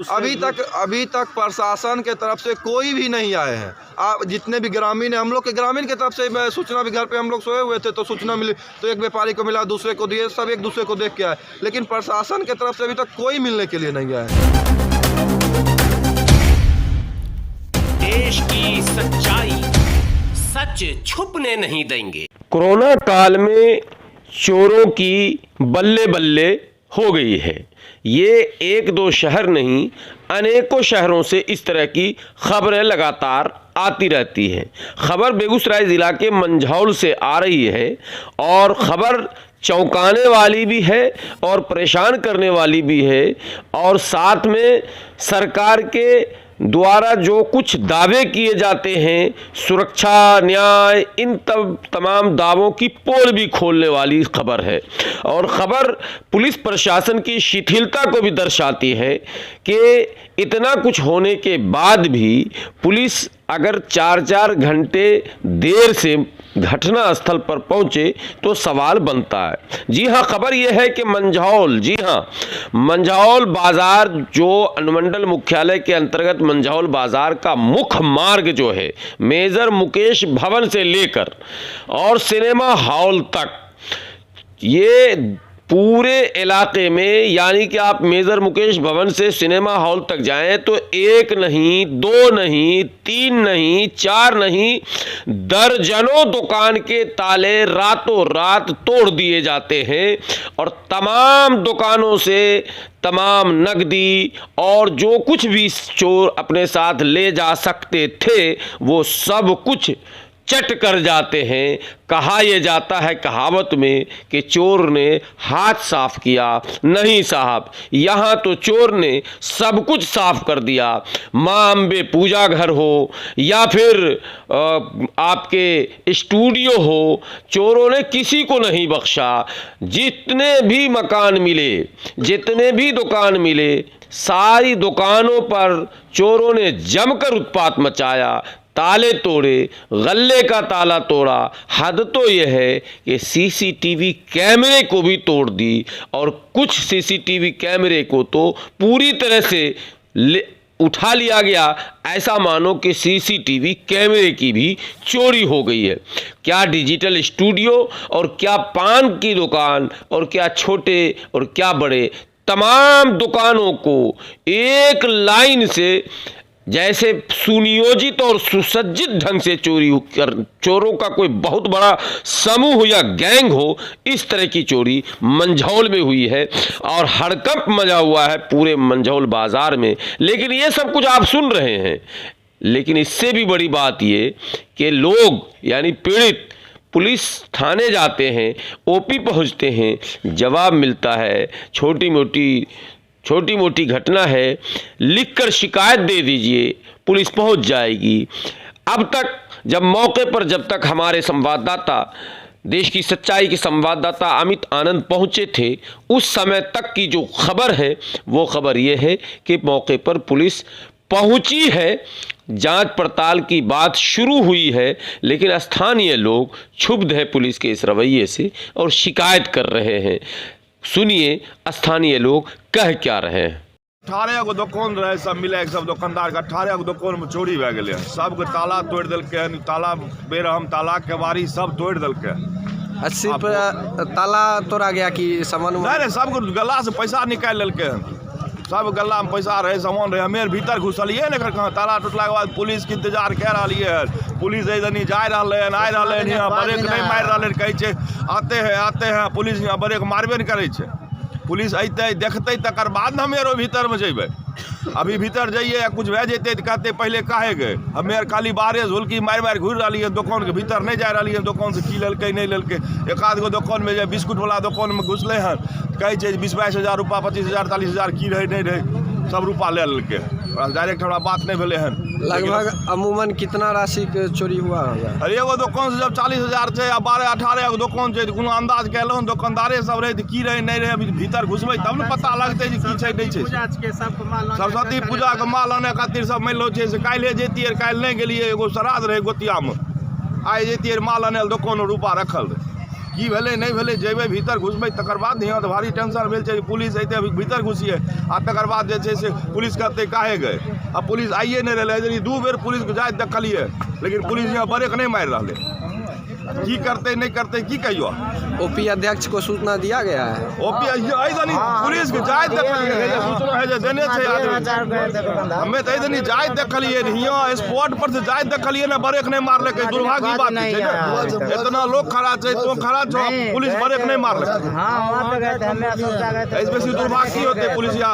अभी तक प्रशासन के तरफ से कोई भी नहीं आए हैं। आप जितने भी ग्रामीण हैं, हम लोग के ग्रामीण की तरफ से सूचना भी, घर पे हम लोग सोए हुए थे तो सूचना मिली, तो एक व्यापारी को मिला, दूसरे को दिए, सब एक दूसरे को देख के आए, लेकिन प्रशासन की तरफ से अभी तक कोई मिलने के लिए नहीं आया है। देश की सच्चाई सच छुपने नहीं देंगे। कोरोना काल में चोरों की बल्ले बल्ले हो गई है। ये एक दो शहर नहीं, अनेकों शहरों से इस तरह की खबरें लगातार आती रहती हैं। खबर बेगूसराय ज़िला के मंझौल से आ रही है और खबर चौंकाने वाली भी है और परेशान करने वाली भी है, और साथ में सरकार के द्वारा जो कुछ दावे किए जाते हैं, सुरक्षा, न्याय, इन तमाम दावों की पोल भी खोलने वाली खबर है। और खबर पुलिस प्रशासन की शिथिलता को भी दर्शाती है कि इतना कुछ होने के बाद भी पुलिस अगर 4-4 घंटे देर से घटना स्थल पर पहुंचे तो सवाल बनता है। जी हाँ, खबर यह है कि मंझौल, जी हाँ, मंझौल बाज़ार, जो अनुमंडल मुख्यालय के अंतर्गत मंझौल बाज़ार का मुख्य मार्ग जो है, मेजर मुकेश भवन से लेकर और सिनेमा हॉल तक, ये पूरे इलाके में, यानी कि आप मेजर मुकेश भवन से सिनेमा हॉल तक जाएं तो एक नहीं, दो नहीं, 3 नहीं, 4 नहीं, दर्जनों दुकान के ताले रातों रात तोड़ दिए जाते हैं और तमाम दुकानों से तमाम नकदी और जो कुछ भी चोर अपने साथ ले जा सकते थे वो सब कुछ चट कर जाते हैं। कहा यह जाता है कहावत में कि चोर ने हाथ साफ किया, नहीं साहब, यहाँ तो चोर ने सब कुछ साफ कर दिया। माँ अम्बे पूजा घर हो या फिर आपके स्टूडियो हो, चोरों ने किसी को नहीं बख्शा। जितने भी मकान मिले, जितने भी दुकान मिले, सारी दुकानों पर चोरों ने जमकर उत्पात मचाया, ताले तोड़े, गल्ले का ताला तोड़ा। हद तो यह है कि सीसीटीवी कैमरे को भी तोड़ दी और कुछ सीसीटीवी कैमरे को तो पूरी तरह से उठा लिया गया, ऐसा मानो कि सीसीटीवी कैमरे की भी चोरी हो गई है। क्या डिजिटल स्टूडियो और क्या पान की दुकान और क्या छोटे और क्या बड़े, तमाम दुकानों को एक लाइन से जैसे सुनियोजित और सुसज्जित ढंग से चोरों का कोई बहुत बड़ा समूह या गैंग हो, इस तरह की चोरी मंझौल में हुई है और हड़कंप मचा हुआ है पूरे मंझौल बाजार में। लेकिन ये सब कुछ आप सुन रहे हैं, लेकिन इससे भी बड़ी बात ये कि लोग यानी पीड़ित पुलिस थाने जाते हैं, ओपी पहुंचते हैं, जवाब मिलता है छोटी मोटी घटना है, लिखकर शिकायत दे दीजिए, पुलिस पहुंच जाएगी। अब तक जब मौके पर जब तक हमारे संवाददाता, देश की सच्चाई के संवाददाता अमित आनंद पहुंचे थे, उस समय तक की जो खबर है वो खबर ये है कि मौके पर पुलिस पहुंची है, जांच पड़ताल की बात शुरू हुई है, लेकिन स्थानीय लोग क्षुब्ध है पुलिस के इस रवैये से और शिकायत कर रहे हैं। सुनिए स्थानीय लोग कह क्या रहे हैं। 18 गो दुकान रहे, सब मिले सब दुकानदार का 18 गो दुकान में चोरी भए गेलै। सबके ताला तोड़ देलकै, ताला बेरहम ताला केवाड़ी सब तोड़ देलकै। 80 ताला तोड़ा गया कि सामान नहीं, सबको गला से पैसा निकाल लेलकै हन। सब गला में पैसा रहे, सामान रहे, हमें भीतर घुसलिए ने, कहाँ ताला टूटला के बाद पुलिस के इंतजार कह रही है। पुलिस इधर जा रहा है, आ रहा है, यहाँ ब्रेक नहीं मार रहा है, कहे आते हैं पुलिस यहाँ ब्रेक मारबे नहीं करे छे। पुलिस अतै देखते तकर बाद हमें भीतर में जेबे। अभी भीतर जाइए या कुछ भे जते तो कहते पहले काहे गए, हमें खाली बाहरे झुलकी मार घूर रही है, दुकान के भीतर नहीं जा रही है, दुकान से की ललकै नहीं ललकै। एक आध गो दुकान में बिस्कुट वाला दुकान में घुसले हैं, कहे 20-22 हज़ार रुपया, 25 हज़ार, 40 हज़ार की रहे नहीं रहे, सब रुपया ले ललकै। डायरेक्ट हमारा बात नहीं भेले हैं। लगभग अमूमन कितना राशि के चोरी हुआ होगा? अरे एगो दुकान से जब 40 हज़ार थे, 12-18 गो दुकान है, कोनो अंदाज कैलहुँ दुकानदारे सब रहे तो की रहे नहीं रहे, अभी भीतर घुसबै तब न पता लगते कि छै नहीं छै। सरस्वती पूजा के माल आने खातिर सब मान लो छै से काल्हि जैतियै, काल्हि नहीं गेलियै, एगो श्राद्ध रहे गोतिया में, आइ जैतियै माल आने दुकान में रुपा रखल रहे। की भेलै नहीं भेलै जेबै भीतर घुसबै तकर बाद यहाँ तो भारी टेंशन भेल छै पुलिस अइतै अभी भीतर घुसिए आ तकर बाद जे छै से पुलिस कहतै काहे गए आ पुलिस आइए नहीं रहलै यदि 2 बेर पुलिस के जाइत देखलिए लेकिन पुलिस यहाँ ब्रेक नहीं मारि रहलै की करते नहीं करते की कहियो ओपी अध्यक्ष को सूचना दिया गया है। ओपी ऐदनी पुलिस के जाइत देखलिए सूचना है जे देने छै आदमी हमें तो ऐदनी जाइत देखलिए यहाँ स्पॉट पर से जाइत देखलिए ना ब्रेक नहीं मारलकै दुर्भाग्य की बात छै ना इतना लोग खड़ा छै तो खड़ा छो पुलिस ब्रेक नहीं मारलकै ऐसे बेसी दुर्भाग्य की होते पुलिस या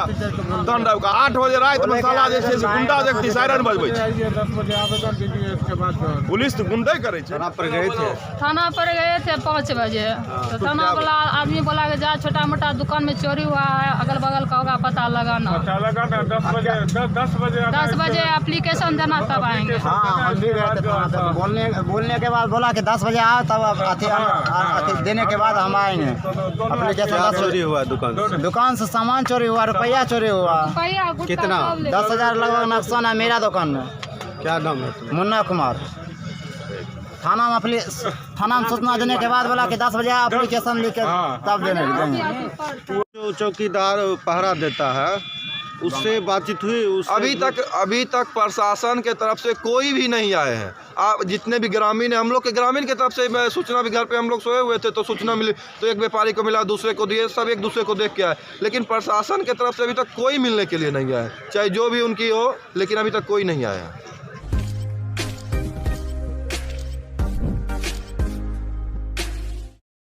दंड 8 बजे रात में साला जे छै से गुंडा व्यक्ति सायरन बजबै छै पुलिस तो गुंडे करे छै। थाना पर गए थे 5 बजे तो थाना वाला आदमी बोला कि जा छोटा मोटा दुकान में चोरी हुआ है अगल बगल का होगा पता लगाना 10 बजे एप्लीकेशन देना तब आएंगे। हाँ हम भी गए थे थाना पे बोलने के बाद बोला कि 10 बजे आओ तब अथी देने के बाद हम आएंगे। एप्लीकेशन चोरी हुआ दुकान से सामान चोरी हुआ रुपया चोरी हुआ कितना 10,000 लगभग नुकसान है मेरा दुकान में। क्या नाम है? मुन्ना कुमार। थाना में सूचना देने के बाद बोला कि 10 बजे एप्लीकेशन लिख के तब देंगे। जो चौकीदार पहरा देता है उससे बातचीत हुई अभी तक प्रशासन के तरफ से कोई भी नहीं आए हैं। आप जितने भी ग्रामीण है हम लोग के ग्रामीण की तरफ से सूचना भी घर पे हम लोग सोए हुए थे तो सूचना मिली तो एक व्यापारी को मिला दूसरे को दिए सब एक दूसरे को देख के आए लेकिन प्रशासन के तरफ से अभी तक कोई मिलने के लिए नहीं आया चाहे जो भी उनकी हो लेकिन अभी तक कोई नहीं आया।